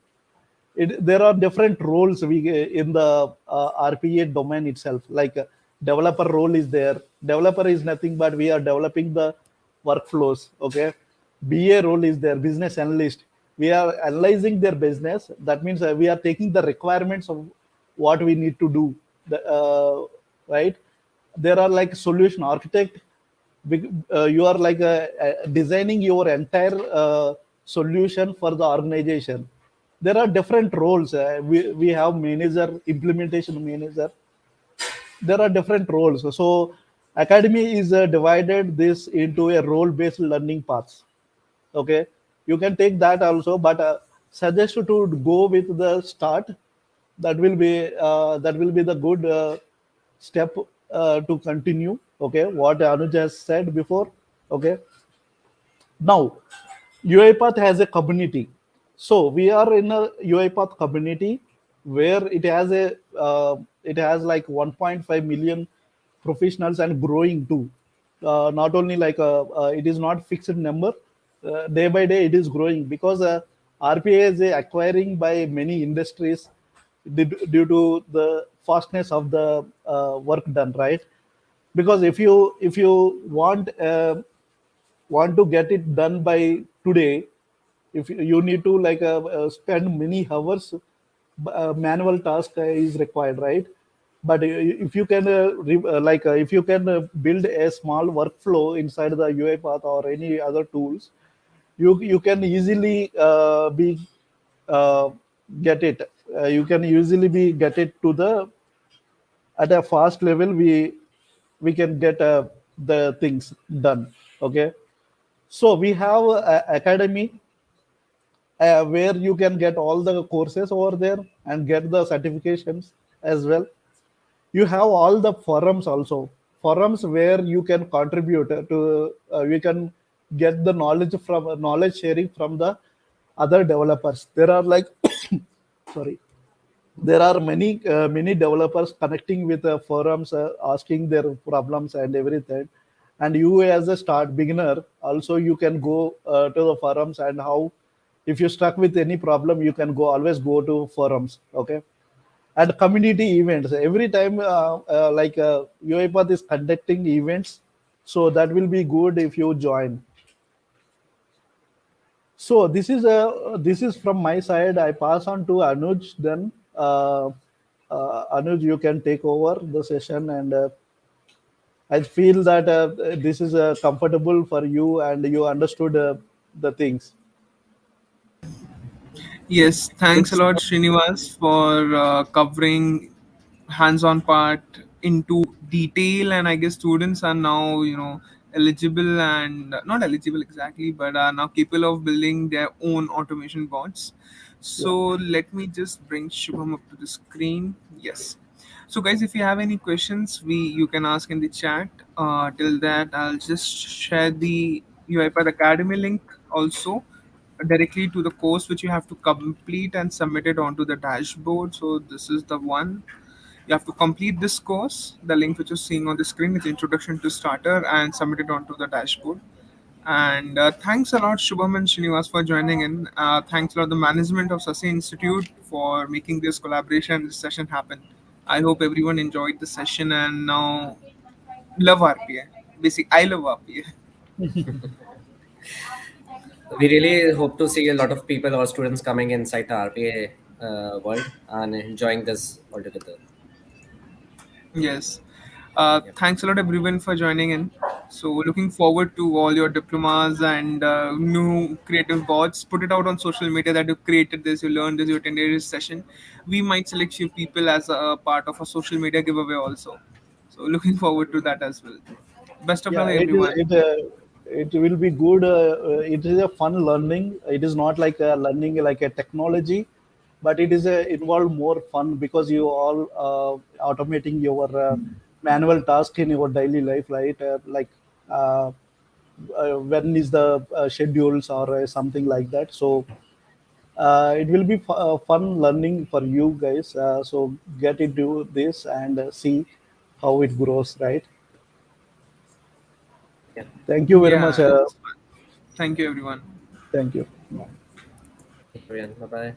there are different roles in the RPA domain itself. Like developer role is there. Developer is nothing but we are developing the workflows. Okay, BA role is there. Business analyst. We are analyzing their business. That means we are taking the requirements of what we need to do. Right. There are like solution architect. You are like designing your entire solution for the organization. There are different roles. We have manager, implementation manager. There are different roles. So academy is divided this into a role based learning paths. Okay, you can take that also, but suggest to go with the start. That will be the good step to continue. Okay, what Anuj has said before. Okay, now UiPath has a community. So we are in a UiPath community where it has like 1.5 million professionals and growing too. Not only like it is not fixed number. Day by day it is growing because RPA is acquiring by many industries due to the fastness of the work done, right? Because if you want to get it done by today, if you need to like spend many hours, manual task is required, right? But if you can if you can build a small workflow inside the UiPath or any other tools, you can easily be uh, get it. You can usually be get it to the at a fast level. We can get the things done. Okay, so we have a academy where you can get all the courses over there and get the certifications as well. You have all the forums also, forums where you can contribute to you can get the knowledge from knowledge sharing from the other developers. There are like sorry, there are many developers connecting with forums, asking their problems and everything. And you as a start beginner also, you can go to the forums, and how if you stuck with any problem, you can go always go to forums. Okay, and community events every time UiPath is conducting events, so that will be good if you join. So this is from my side. I pass on to Anuj. Then Anuj, you can take over the session, and I feel that this is comfortable for you, and you understood the things. Yes, thanks a It's lot, Srinivas, for covering hands-on part into detail. And I guess students are now, eligible and not eligible exactly, but are now capable of building their own automation bots. yeah. So let me just bring Shubham up to the screen. Yes. So guys, if you have any questions, we you can ask in the chat. Till that, I'll just share the UiPath Academy link also directly to the course which you have to complete and submit it onto the dashboard. So this is the one. You have to complete this course. The link which you're seeing on the screen is Introduction to Starter, and submit it onto the dashboard. And thanks a lot, Shubham and Srinivas, for joining in. Thanks a lot, the management of Sasi Institute, for making this collaboration, this session happen. I hope everyone enjoyed the session and now love RPA. Basically, I love RPA. We really hope to see a lot of people or students coming inside the RPA world and enjoying this altogether. Yes. Yep. Thanks a lot, everyone, for joining in. So, looking forward to all your diplomas and new creative boards. Put it out on social media that you created this, you learned this, you attended this session. We might select few people as a part of a social media giveaway also. So, looking forward to that as well. Best of Yeah, luck, everyone. it will be good. It is a fun learning. It is not like a learning like a technology, but it is a involve more fun because you all automating your manual task in your daily life, right? Uh, when is the schedules or something like that. So it will be fun learning for you guys. So get into this and see how it grows, right? Yeah. Thank you very much. Yeah, it's fun. Thank you, everyone. Thank you. Thank you, Ryan. Bye bye.